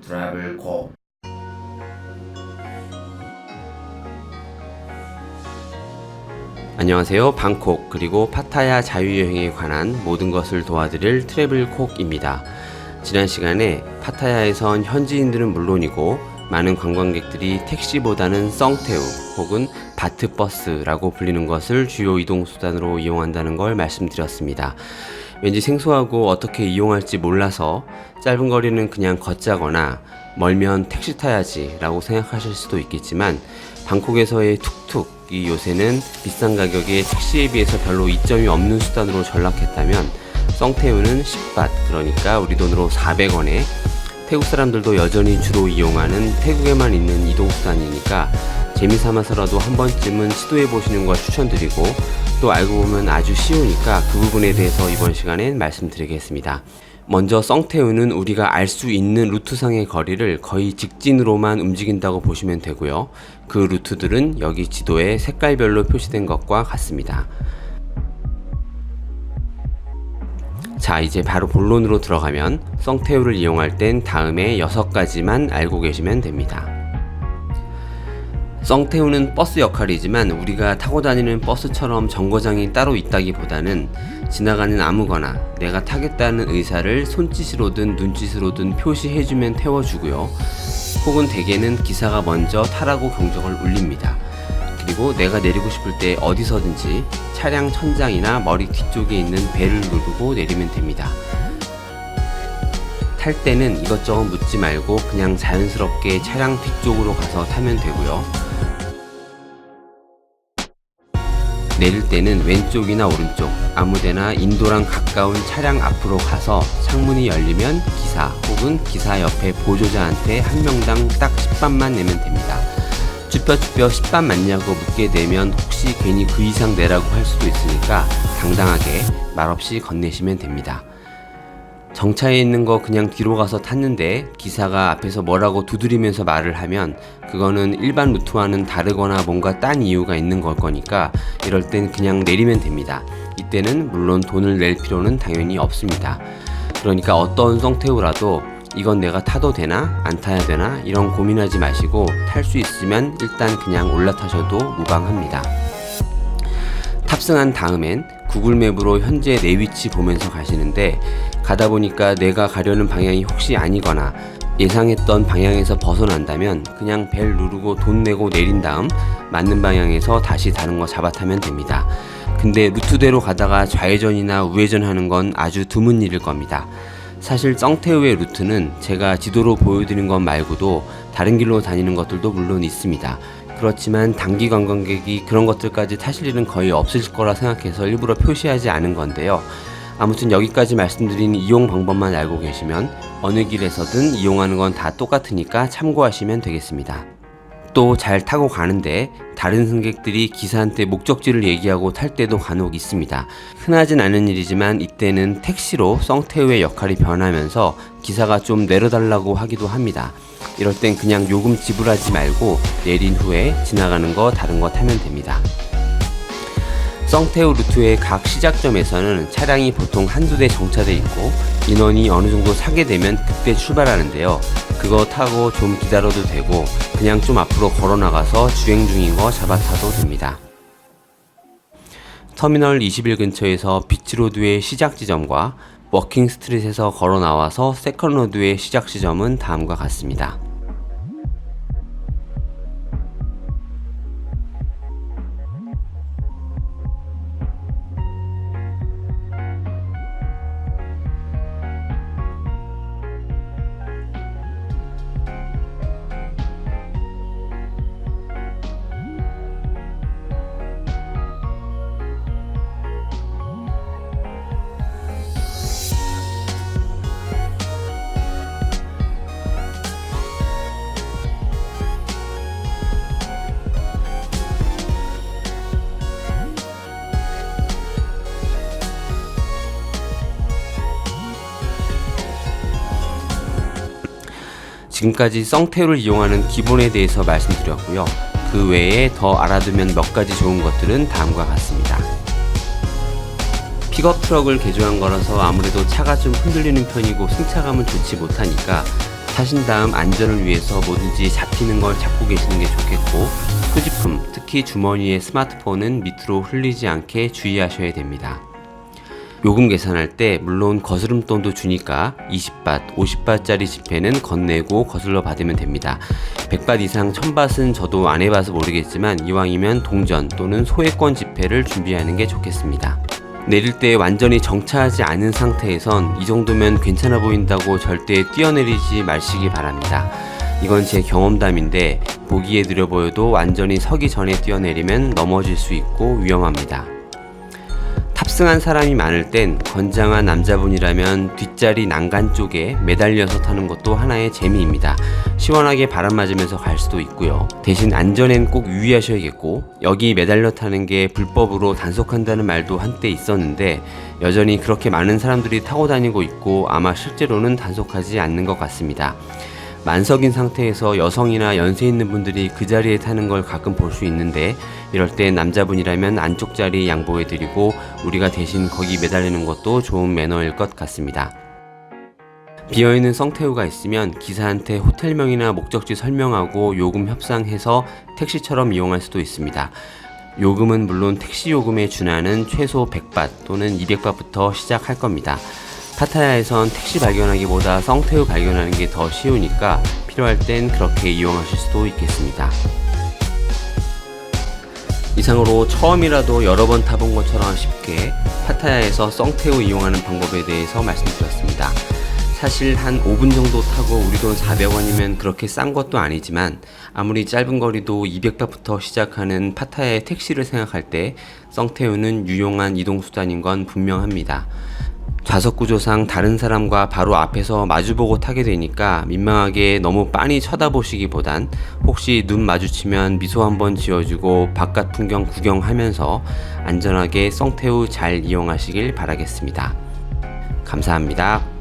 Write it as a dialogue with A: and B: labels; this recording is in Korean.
A: 트래블콕.
B: 안녕하세요. 방콕 그리고 파타야 자유여행에 관한 모든 것을 도와드릴 트래블콕입니다. 지난 시간에 파타야에선 현지인들은 물론이고 많은 관광객들이 택시보다는 썽태우 혹은 바트버스라고 불리는 것을 주요 이동수단으로 이용한다는 걸 말씀드렸습니다. 왠지 생소하고 어떻게 이용할지 몰라서 짧은 거리는 그냥 걷자거나 멀면 택시 타야지 라고 생각하실 수도 있겠지만 방콕에서의 툭툭이 요새는 비싼 가격에 택시에 비해서 별로 이점이 없는 수단으로 전락했다면 썽태우는 10밭, 그러니까 우리 돈으로 400원에 태국 사람들도 여전히 주로 이용하는 태국에만 있는 이동수단이니까 재미삼아서라도 한 번쯤은 시도해보시는 걸 추천드리고, 또 알고 보면 아주 쉬우니까 그 부분에 대해서 이번 시간엔 말씀드리겠습니다. 먼저 썽태우는 우리가 알 수 있는 루트상의 거리를 거의 직진으로만 움직인다고 보시면 되고요. 그 루트들은 여기 지도에 색깔별로 표시된 것과 같습니다. 자, 이제 바로 본론으로 들어가면 썽태우를 이용할 땐 다음에 6가지만 알고 계시면 됩니다. 썽태우는 버스 역할이지만 우리가 타고 다니는 버스처럼 정거장이 따로 있다기보다는 지나가는 아무거나 내가 타겠다는 의사를 손짓으로든 눈짓으로든 표시해주면 태워주고요. 혹은 대개는 기사가 먼저 타라고 경적을 울립니다. 그리고 내가 내리고 싶을 때 어디서든지 차량 천장이나 머리 뒤쪽에 있는 벨을 누르고 내리면 됩니다. 탈 때는 이것저것 묻지 말고 그냥 자연스럽게 차량 뒤쪽으로 가서 타면 되고요. 내릴 때는 왼쪽이나 오른쪽 아무데나 인도랑 가까운 차량 앞으로 가서 창문이 열리면 기사 혹은 기사 옆에 보조자한테 한 명당 딱 10바트만 내면 됩니다. 쭈뼛쭈뼛 10바트 맞냐고 묻게 되면 혹시 괜히 그 이상 내라고 할 수도 있으니까 당당하게 말없이 건네시면 됩니다. 정차해 있는 거 그냥 뒤로 가서 탔는데 기사가 앞에서 뭐라고 두드리면서 말을 하면 그거는 일반 루트와는 다르거나 뭔가 딴 이유가 있는 걸 거니까 이럴 땐 그냥 내리면 됩니다. 이때는 물론 돈을 낼 필요는 당연히 없습니다. 그러니까 어떤 썽태우라도 이건 내가 타도 되나 안 타야 되나 이런 고민하지 마시고 탈 수 있으면 일단 그냥 올라타셔도 무방합니다. 탑승한 다음엔 구글맵으로 현재 내 위치 보면서 가시는데, 가다 보니까 내가 가려는 방향이 혹시 아니거나 예상했던 방향에서 벗어난다면 그냥 벨 누르고 돈 내고 내린 다음 맞는 방향에서 다시 다른 거 잡아타면 됩니다. 근데 루트대로 가다가 좌회전이나 우회전 하는 건 아주 드문 일일 겁니다. 사실 썽태우의 루트는 제가 지도로 보여드린 것 말고도 다른 길로 다니는 것들도 물론 있습니다. 그렇지만 단기 관광객이 그런 것들까지 타실 일은 거의 없을 거라 생각해서 일부러 표시하지 않은 건데요. 아무튼 여기까지 말씀드린 이용 방법만 알고 계시면 어느 길에서든 이용하는 건 다 똑같으니까 참고하시면 되겠습니다. 또 잘 타고 가는데 다른 승객들이 기사한테 목적지를 얘기하고 탈 때도 간혹 있습니다. 흔하진 않은 일이지만 이때는 택시로 썽태우의 역할이 변하면서 기사가 좀 내려달라고 하기도 합니다. 이럴 땐 그냥 요금 지불하지 말고 내린 후에 지나가는 거 다른 거 타면 됩니다. 썽태우 루트의 각 시작점에서는 차량이 보통 한두 대 정차돼 있고 인원이 어느 정도 차게 되면 그때 출발하는데요. 그거 타고 좀 기다려도 되고 그냥 좀 앞으로 걸어 나가서 주행 중인 거 잡아타도 됩니다. 터미널 21 근처에서 비치로드의 시작 지점과 워킹 스트릿에서 걸어 나와서 세컨로드의 시작 지점은 다음과 같습니다. 지금까지 썽태우를 이용하는 기본에 대해서 말씀드렸고요. 그 외에 더 알아두면 몇 가지 좋은 것들은 다음과 같습니다. 픽업 트럭을 개조한 거라서 아무래도 차가 좀 흔들리는 편이고 승차감은 좋지 못하니까 타신 다음 안전을 위해서 뭐든지 잡히는 걸 잡고 계시는 게 좋겠고, 소지품, 특히 주머니의 스마트폰은 밑으로 흘리지 않게 주의하셔야 됩니다. 요금 계산할 때 물론 거스름돈도 주니까 20밭, 50밭짜리 지폐는 건네고 거슬러 받으면 됩니다. 100밭 이상 1000밭은 저도 안 해봐서 모르겠지만 이왕이면 동전 또는 소액권 지폐를 준비하는 게 좋겠습니다. 내릴 때 완전히 정차하지 않은 상태에선 이 정도면 괜찮아 보인다고 절대 뛰어내리지 마시기 바랍니다. 이건 제 경험담인데 보기에 느려 보여도 완전히 서기 전에 뛰어내리면 넘어질 수 있고 위험합니다. 탑승한 사람이 많을 땐 건장한 남자분이라면 뒷자리 난간 쪽에 매달려서 타는 것도 하나의 재미입니다. 시원하게 바람 맞으면서 갈 수도 있고요. 대신 안전엔 꼭 유의하셔야겠고, 여기 매달려 타는 게 불법으로 단속한다는 말도 한때 있었는데 여전히 그렇게 많은 사람들이 타고 다니고 있고 아마 실제로는 단속하지 않는 것 같습니다. 만석인 상태에서 여성이나 연세 있는 분들이 그 자리에 타는 걸 가끔 볼 수 있는데, 이럴 때 남자분이라면 안쪽 자리 양보해드리고 우리가 대신 거기 매달리는 것도 좋은 매너일 것 같습니다. 비어있는 썽태우가 있으면 기사한테 호텔명이나 목적지 설명하고 요금 협상해서 택시처럼 이용할 수도 있습니다. 요금은 물론 택시 요금에 준하는 최소 100밭 또는 200밭부터 시작할 겁니다. 파타야에선 택시 발견하기보다 썽태우 발견하는 게 더 쉬우니까 필요할 땐 그렇게 이용하실 수도 있겠습니다. 이상으로 처음이라도 여러 번 타본 것처럼 쉽게 파타야에서 썽태우 이용하는 방법에 대해서 말씀드렸습니다. 사실 한 5분 정도 타고 우리 돈 400원이면 그렇게 싼 것도 아니지만 아무리 짧은 거리도 200밭부터 시작하는 파타야의 택시를 생각할 때 썽태우는 유용한 이동수단인 건 분명합니다. 좌석 구조상 다른 사람과 바로 앞에서 마주보고 타게 되니까 민망하게 너무 빤히 쳐다보시기보단 혹시 눈 마주치면 미소 한번 지어주고 바깥 풍경 구경하면서 안전하게 썽태우 잘 이용하시길 바라겠습니다. 감사합니다.